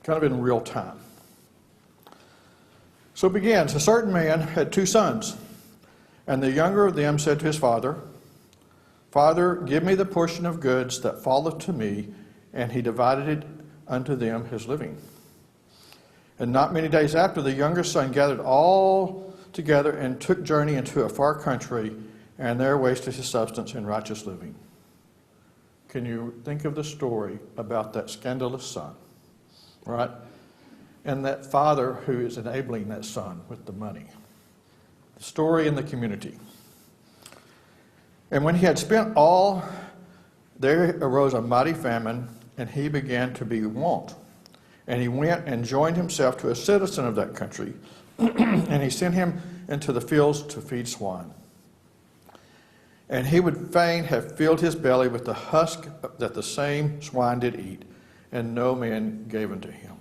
kind of in real time. So it begins. A certain man had 2 sons, and the younger of them said to his father, Father, give me the portion of goods that falleth to me, and he divided it unto them his living. And not many days after, the younger son gathered all together and took journey into a far country, and there wasted his substance in righteous living. Can you think of the story about that scandalous son, right? And that father who is enabling that son with the money. The story in the community. And when he had spent all, there arose a mighty famine, and he began to be in want. And he went and joined himself to a citizen of that country, and he sent him into the fields to feed swine. And he would fain have filled his belly with the husk that the same swine did eat, and no man gave unto him.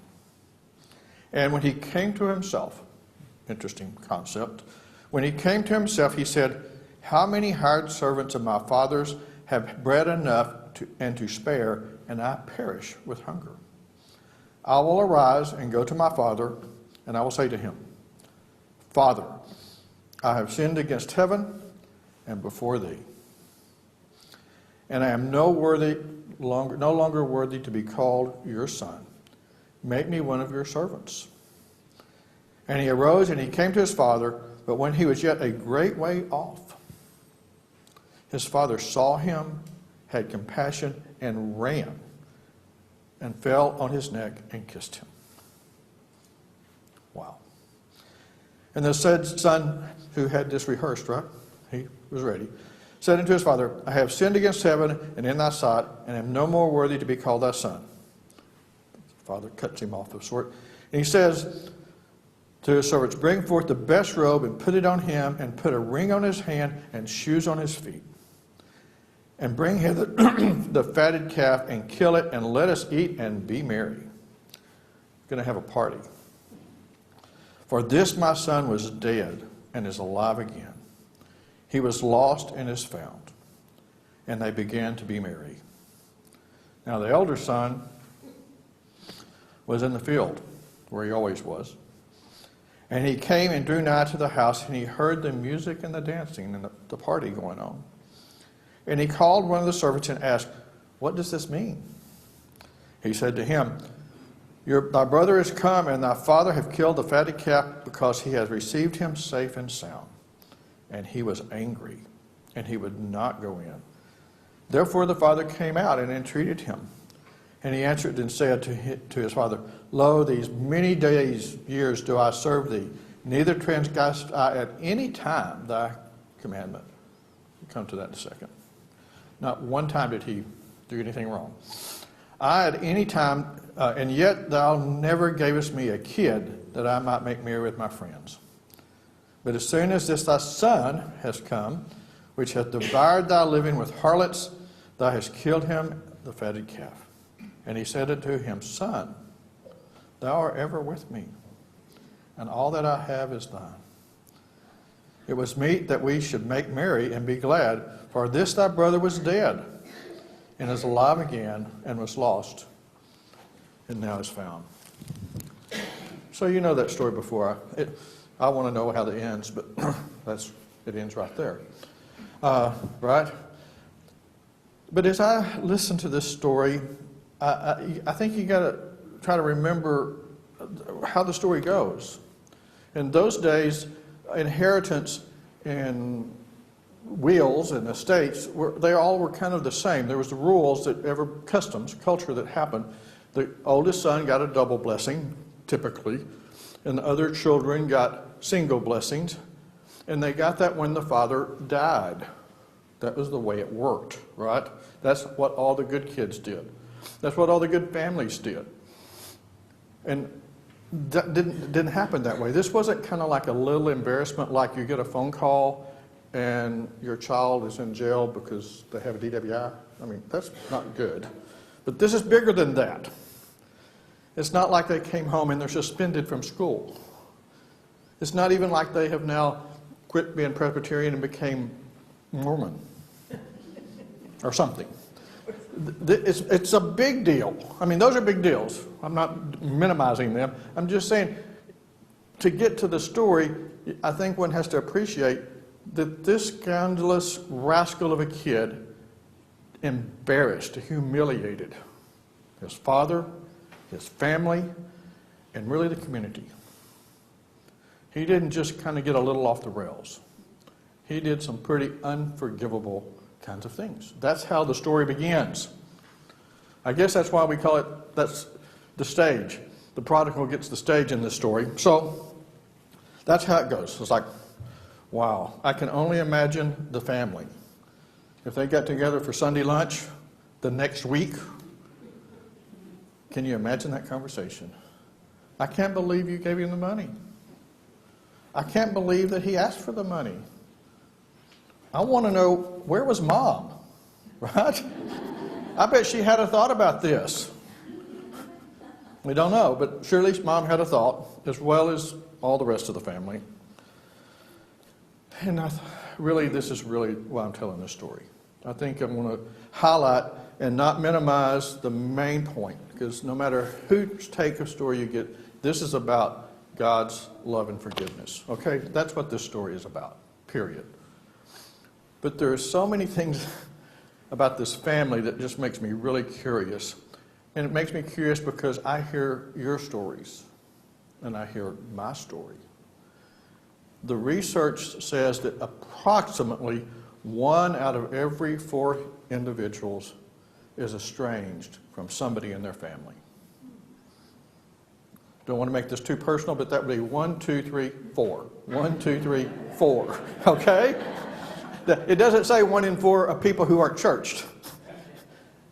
And when he came to himself, interesting concept, when he came to himself, he said, How many hired servants of my father's have bread enough to spare, and I perish with hunger? I will arise and go to my father, and I will say to him, Father, I have sinned against heaven and before thee, and I am no longer worthy to be called your son. Make me one of your servants. And he arose and he came to his father, but when he was yet a great way off, his father saw him, had compassion, and ran, and fell on his neck and kissed him. Wow. And the said son who had this rehearsed, right? He was ready. Said unto his father, I have sinned against heaven and in thy sight, and am no more worthy to be called thy son. The father cuts him off of sort. And he says to his servants, Bring forth the best robe and put it on him, and put a ring on his hand and shoes on his feet. And bring hither the fatted calf and kill it, and let us eat and be merry. We're going to have a party. For this my son was dead and is alive again. He was lost and is found. And they began to be merry. Now the elder son was in the field, where he always was. And he came and drew nigh to the house, and he heard the music and the dancing and the party going on. And he called one of the servants and asked, What does this mean? He said to him, Thy brother is come, and thy father hath killed the fatted calf, because he has received him safe and sound. And he was angry, and he would not go in. Therefore the father came out and entreated him. And he answered and said to his father, Lo, these many years do I serve thee, neither transgressed I at any time thy commandment. We'll come to that in a second. Not one time did he do anything wrong. I at any time, and yet thou never gavest me a kid, that I might make merry with my friends. But as soon as this thy son has come, which hath devoured thy living with harlots, thou hast killed him, the fatted calf. And he said unto him, Son, thou art ever with me, and all that I have is thine. It was meet that we should make merry and be glad, for this thy brother was dead, and is alive again, and was lost, and now is found. So you know that story before. I want to know how it ends, but it ends right there. Right? But as I listen to this story, I think you got to try to remember how the story goes. In those days, inheritance and wills and estates, they all were kind of the same. There was the rules customs, culture that happened. The oldest son got a double blessing, typically, and the other children got single blessings. And they got that when the father died. That was the way it worked, right? That's what all the good kids did. That's what all the good families did. And that didn't happen that way. This wasn't kind of like a little embarrassment, like you get a phone call and your child is in jail because they have a DWI. I mean, that's not good. But this is bigger than that. It's not like they came home and they're suspended from school. It's not even like they have now quit being Presbyterian and became Mormon or something. It's a big deal. I mean, those are big deals. I'm not minimizing them. I'm just saying, to get to the story, I think one has to appreciate that this scandalous rascal of a kid embarrassed, humiliated his father, his family, and really the community. He didn't just kind of get a little off the rails. He did some pretty unforgivable kinds of things. That's how the story begins. I guess that's why we call it, that's the stage. The prodigal gets the stage in this story. So that's how it goes. It's like, wow, I can only imagine the family. If they got together for Sunday lunch the next week, can you imagine that conversation? I can't believe you gave him the money. I can't believe that he asked for the money. I want to know, where was Mom? Right? I bet she had a thought about this. We don't know, but surely Mom had a thought, as well as all the rest of the family. And really, this is really why I'm telling this story. I think I'm going to highlight and not minimize the main point, because no matter whose take of story you get, this is about God's love and forgiveness. Okay? That's what this story is about, period. But there are so many things about this family that just makes me really curious. And it makes me curious because I hear your stories and I hear my story. The research says that approximately 1 out of every 4 individuals is estranged from somebody in their family. Don't want to make this too personal, but that would be 1, 2, 3, 4. 1, 2, 3, 4. Okay? It doesn't say 1 in 4 of people who aren't churched.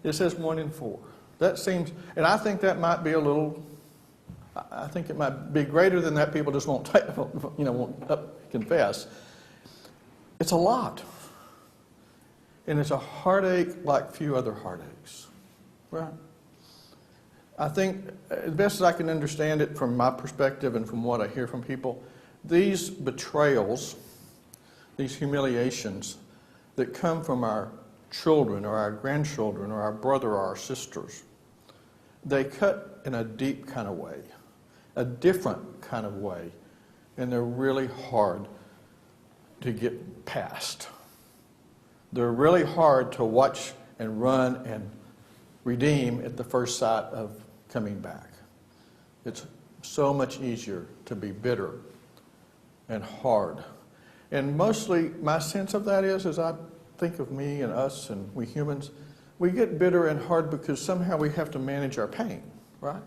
It says 1 in 4. That seems, and I think that might be a little, I think it might be greater than that. People just won't confess. It's a lot. And it's a heartache like few other heartaches. Right? I think, as best as I can understand it from my perspective and from what I hear from people, these betrayals, these humiliations that come from our children or our grandchildren or our brother or our sisters, they cut in a deep kind of way, a different kind of way, and they're really hard to get past. They're really hard to watch and run and redeem at the first sight of coming back. It's so much easier to be bitter and hard. And mostly my sense of that is, as I think of me and us and we humans, we get bitter and hard because somehow we have to manage our pain, right?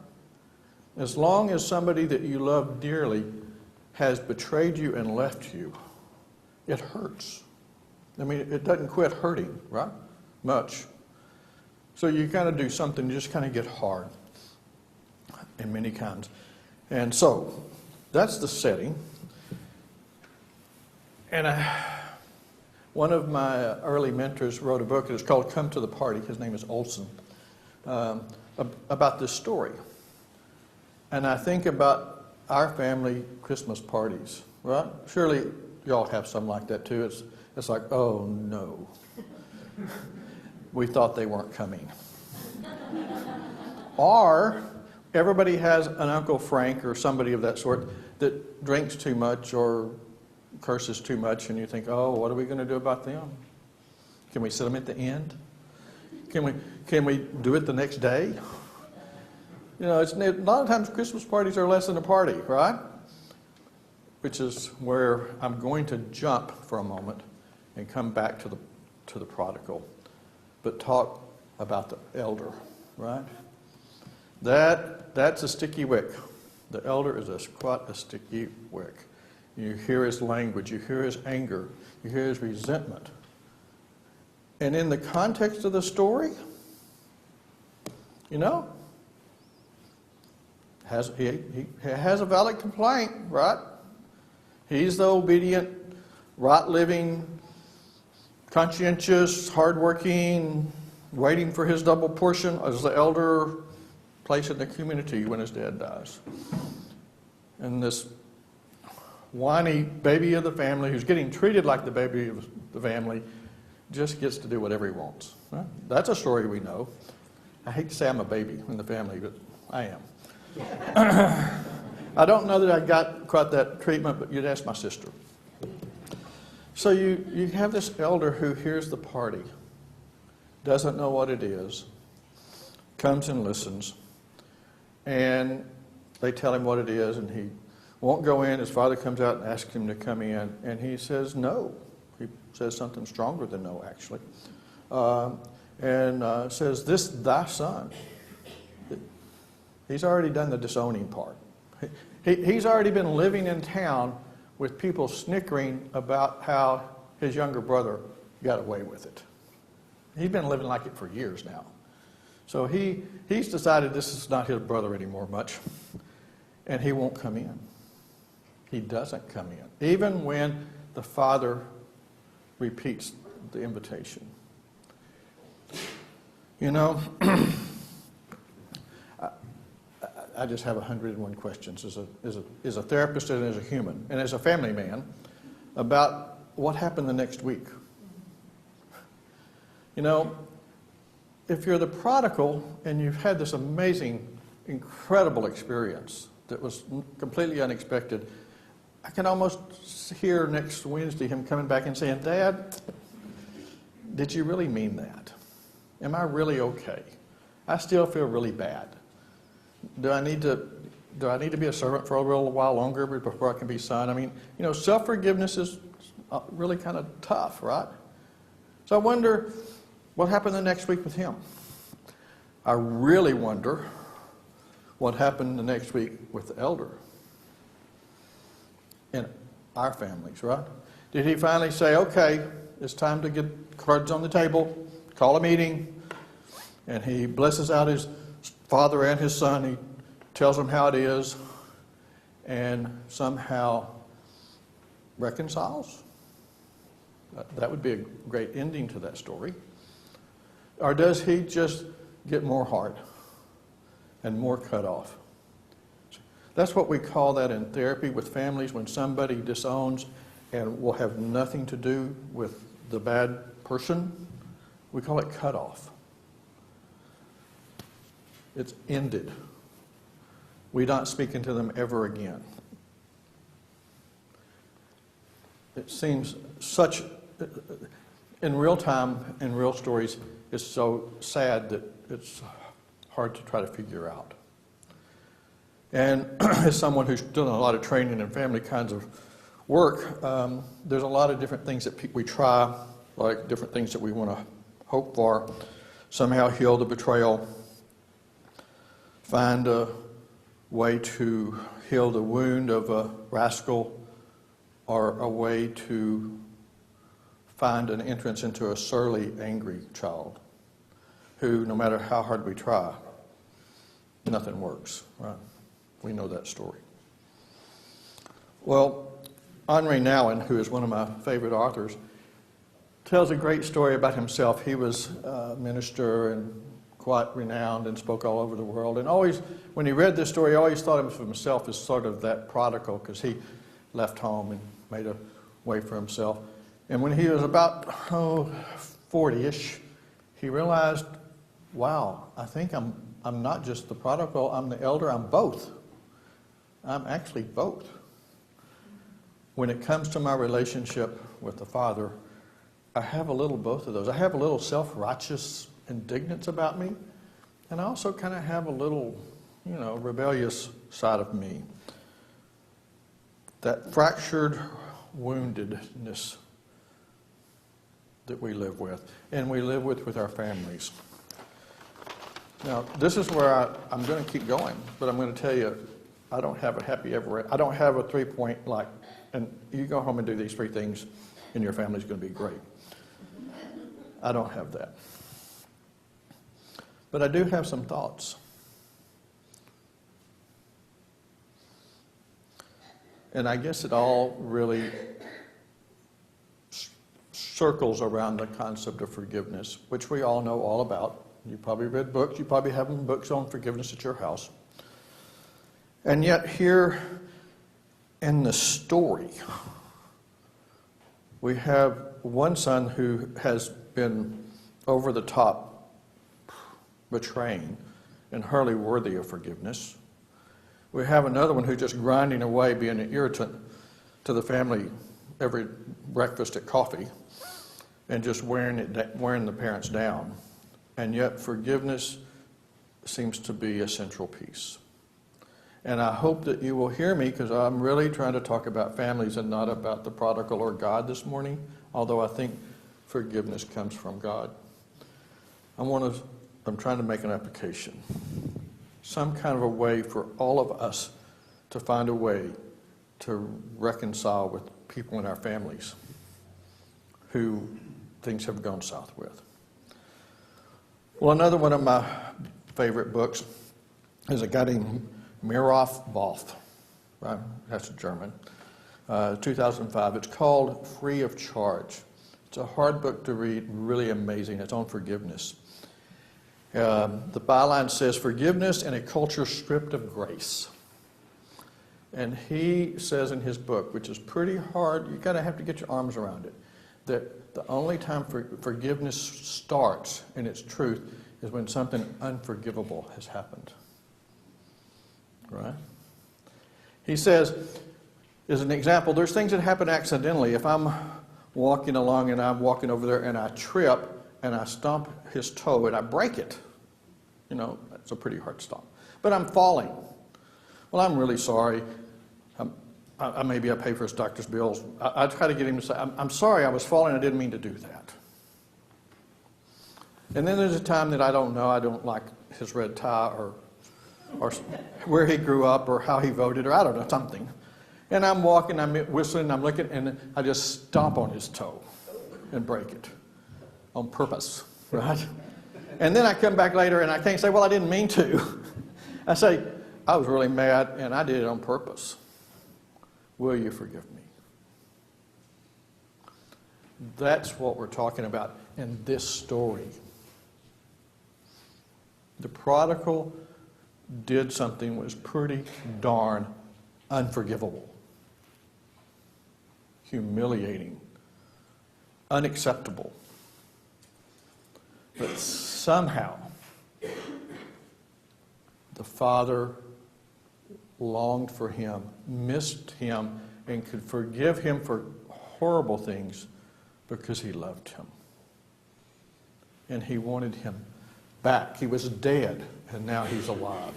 As long as somebody that you love dearly has betrayed you and left you, it hurts. I mean, it doesn't quit hurting, right? Much. So you kind of do something, you just kind of get hard in many kinds. And so, that's the setting. And one of my early mentors wrote a book. It's called Come to the Party. His name is Olson. About this story. And I think about our family Christmas parties, right? Surely y'all have some like that too. It's like, oh no. We thought they weren't coming. Or everybody has an Uncle Frank or somebody of that sort that drinks too much or curses too much, and you think, oh, what are we going to do about them? Can we sit them at the end? Can we do it the next day? You know, a lot of times Christmas parties are less than a party, right? Which is where I'm going to jump for a moment and come back to the prodigal, but talk about the elder, right? That's a sticky wick. The elder is quite a sticky wick. You hear his language, you hear his anger, you hear his resentment. And in the context of the story, you know, he has a valid complaint, right? He's the obedient, right-living, conscientious, hardworking, waiting for his double portion as the elder place in the community when his dad dies. And this whiny baby of the family who's getting treated like the baby of the family just gets to do whatever he wants. Well, that's a story we know. I hate to say I'm a baby in the family, but I am. I don't know that I got quite that treatment, but you'd ask my sister. So you have this elder who hears the party, doesn't know what it is, comes and listens, and they tell him what it is, and he won't go in. His father comes out and asks him to come in, and he says no. He says something stronger than no, actually, and says, "This thy son." He's already done the disowning part. He's already been living in town with people snickering about how his younger brother got away with it. He's been living like it for years now. So he's decided this is not his brother anymore much, and he won't come in. He doesn't come in, even when the father repeats the invitation. You know, I just have 101 questions as a therapist and as a human and as a family man about what happened the next week. You know, if you're the prodigal and you've had this amazing, incredible experience that was completely unexpected, I can almost hear next Wednesday him coming back and saying, "Dad, did you really mean that? Am I really okay? I still feel really bad. Do I need to be a servant for a little while longer before I can be son?" I mean, you know, self-forgiveness is really kind of tough, right? So I wonder what happened the next week with him. I really wonder what happened the next week with the elder in our families, right? Did he finally say, "Okay, it's time to get cards on the table, call a meeting," and he blesses out his father and his son, he tells them how it is, and somehow reconciles? That would be a great ending to that story. Or does he just get more hard and more cut off? That's what we call that in therapy with families, when somebody disowns and will have nothing to do with the bad person. We call it cut off. It's ended. We're not speaking to them ever again. It seems such, in real time, in real stories, it's so sad that it's hard to try to figure out. And as someone who's done a lot of training in family kinds of work, there's a lot of different things that we try, like different things that we want to hope for, somehow heal the betrayal, find a way to heal the wound of a rascal, or a way to find an entrance into a surly, angry child who, no matter how hard we try, nothing works, right? We know that story. Well, Henri Nouwen, who is one of my favorite authors, tells a great story about himself. He was a minister and quite renowned and spoke all over the world. And always, when he read this story, he always thought of himself as sort of that prodigal, because he left home and made a way for himself. And when he was about 40-ish, he realized, wow, I think I'm not just the prodigal, I'm the elder, I'm both. I'm actually both. When it comes to my relationship with the Father, I have a little both of those. I have a little self-righteous indignance about me, and I also kind of have a little, rebellious side of me. That fractured woundedness that we live with, and we live with our families. Now, this is where I'm going to keep going, but I'm going to tell you, I don't have a happy ever. I don't have a 3-point and you go home and do these 3 things, and your family's going to be great. I don't have that. But I do have some thoughts. And I guess it all really circles around the concept of forgiveness, which we all know all about. You probably read books. You probably have books on forgiveness at your house. And yet here in the story, We have one son who has been over the top betraying and hardly worthy of forgiveness. We have another one who's just grinding away, being an irritant to the family every breakfast at coffee and just wearing the parents down. And yet forgiveness seems to be a central piece. And I hope that you will hear me, because I'm really trying to talk about families and not about the prodigal or God this morning, although I think forgiveness comes from God. I'm trying to make an application. Some kind of a way for all of us to find a way to reconcile with people in our families who things have gone south with. Well, another one of my favorite books is a guy named Miroff Volf. Right? That's German. 2005. It's called Free of Charge. It's a hard book to read, really amazing. It's on forgiveness. The byline says, "Forgiveness in a culture stripped of grace." And he says in his book, which is pretty hard, you gotta have to get your arms around it, that the only time forgiveness starts in its truth is when something unforgivable has happened. Right? He says, as an example, there's things that happen accidentally. If I'm walking along and I'm walking over there and I trip and I stomp his toe and I break it, that's a pretty hard stomp. But I'm falling. Well, I'm really sorry. Maybe I pay for his doctor's bills. I try to get him to say, I'm sorry, I was falling, I didn't mean to do that. And then there's a time that I don't like his red tie or where he grew up or how he voted or I don't know, something. And I'm walking, I'm whistling, I'm looking, and I just stomp on his toe and break it on purpose, right? And then I come back later and I can't say, well, I didn't mean to. I say, I was really mad and I did it on purpose. Will you forgive me? That's what we're talking about in this story. The prodigal did something that was pretty darn unforgivable, humiliating, unacceptable. But somehow, the father longed for him, missed him, and could forgive him for horrible things because he loved him. And he wanted him back. He was dead, and now he's alive.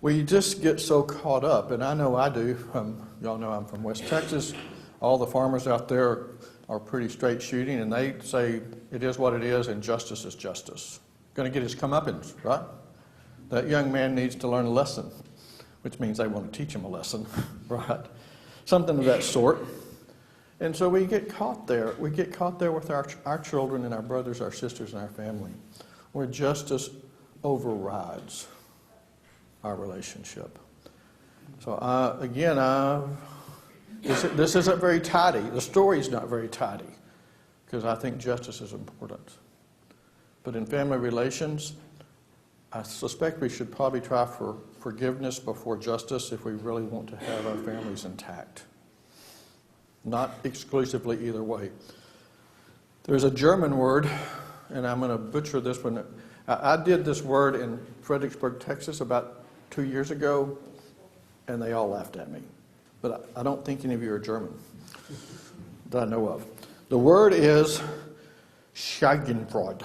We just get so caught up, and I know I do. Y'all know I'm from West Texas. All the farmers out there are pretty straight shooting, and they say it is what it is, and justice is justice. Going to get his comeuppance, right? That young man needs to learn a lesson, which means they want to teach him a lesson, right? Something of that sort. And so we get caught there. We get caught there with our children and our brothers, our sisters, and our family, where justice overrides our relationship. So this isn't very tidy. The story's not very tidy, because I think justice is important. But in family relations, I suspect we should probably try for forgiveness before justice if we really want to have our families intact. Not exclusively either way. There's a German word, and I'm going to butcher this one. I did this word in Fredericksburg, Texas about 2 years ago, and they all laughed at me. But I don't think any of you are German that I know of. The word is Schadenfreude.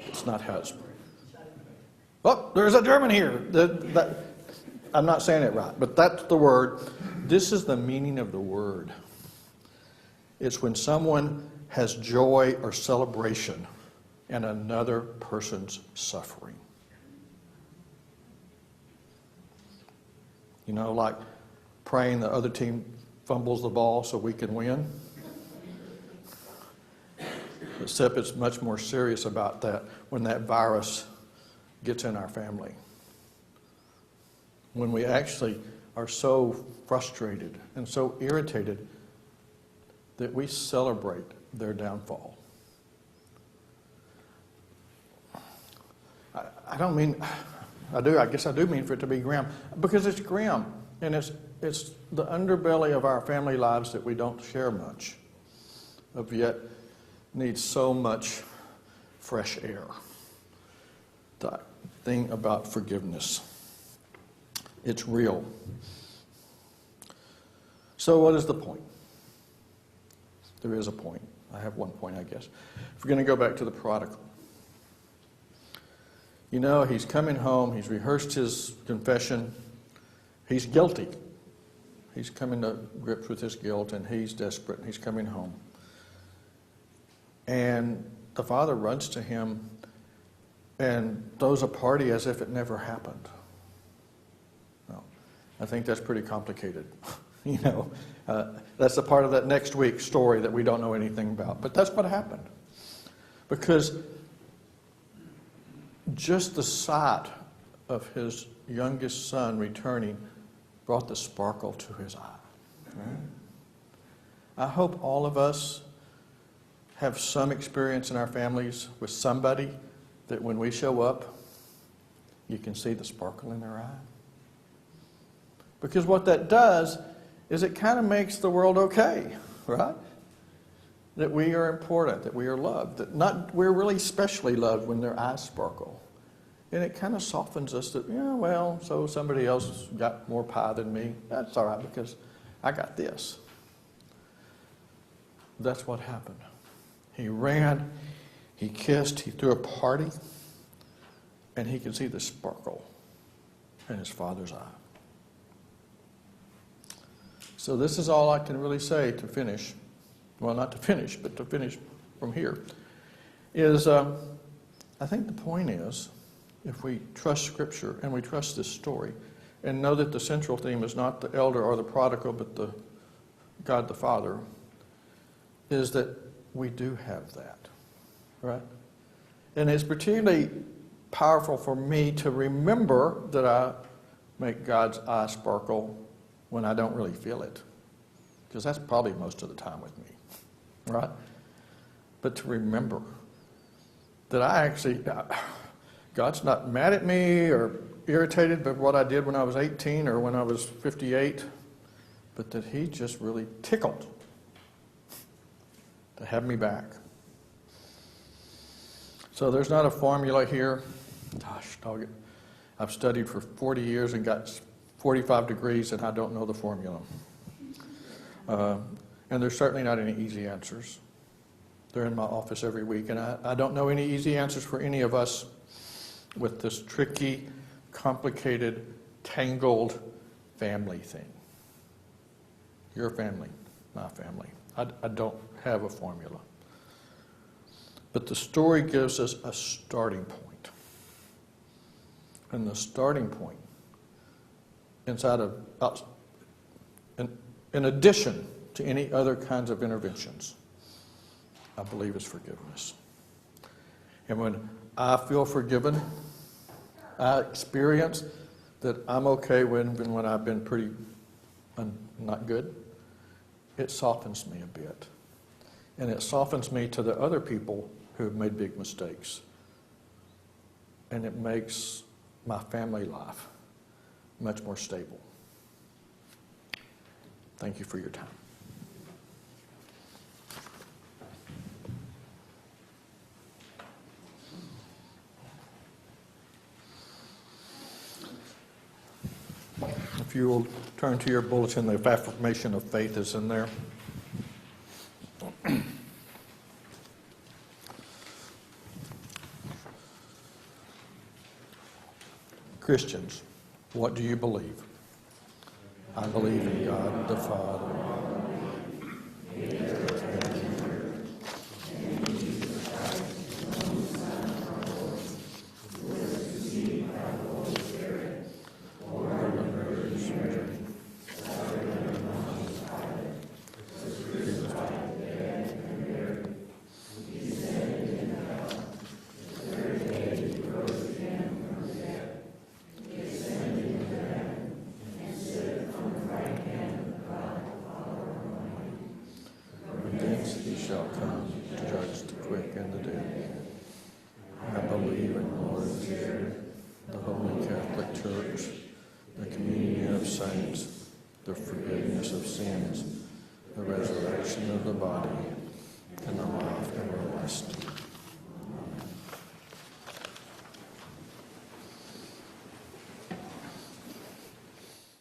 It's not how it's. Oh, there's a German here. I'm not saying it right, but that's the word. This is the meaning of the word. It's when someone has joy or celebration in another person's suffering. Like praying the other team fumbles the ball so we can win. Except it's much more serious about that when that virus gets in our family. When we actually are so frustrated and so irritated that we celebrate their downfall. I guess I do mean for it to be grim, because it's grim. And it's the underbelly of our family lives that we don't share much of, yet needs so much fresh air. The thing about forgiveness. It's real. So what is the point? There is a point. I have one point, I guess. If we're going to go back to the prodigal. You know, he's coming home. He's rehearsed his confession. He's guilty. He's coming to grips with his guilt, and he's desperate, and he's coming home. And the father runs to him and throws a party as if it never happened. No, I think that's pretty complicated. You know, that's a part of that next week's story that we don't know anything about. But that's what happened. Because just the sight of his youngest son returning brought the sparkle to his eye. Right? I hope all of us have some experience in our families with somebody that when we show up, you can see the sparkle in their eye. Because what that does is it kind of makes the world okay, right? That we are important, that we are loved, that we're really specially loved when their eyes sparkle. And it kind of softens us that, yeah, well, so somebody else got more pie than me. That's all right because I got this. That's what happened. He ran, he kissed, he threw a party, and he could see the sparkle in his father's eye. So this is all I can really say to finish. Well, not to finish, but to finish from here. Is I think the point is, if we trust Scripture and we trust this story, and know that the central theme is not the elder or the prodigal, but the God the Father, is that we do have that, right? And it's particularly powerful for me to remember that I make God's eye sparkle when I don't really feel it. Because that's probably most of the time with me, right? But to remember that God's not mad at me or irritated by what I did when I was 18 or when I was 58, but that He just really tickled to have me back. So there's not a formula here. Gosh, dog it. I've studied for 40 years and got 45 degrees, and I don't know the formula. And there's certainly not any easy answers. They're in my office every week, and I don't know any easy answers for any of us with this tricky, complicated, tangled family thing. Your family, my family. I don't have a formula. But the story gives us a starting point. And the starting point inside of, in addition to any other kinds of interventions, I believe is forgiveness. And when I feel forgiven, I experience that I'm okay when I've been pretty not good. It softens me a bit. And it softens me to the other people who have made big mistakes. And it makes my family life much more stable. Thank you for your time. If you will turn to your bulletin, the affirmation of faith is in there. Christians, what do you believe? I believe in God the Father. of saints, the forgiveness of sins, the resurrection of the body, and the life everlasting.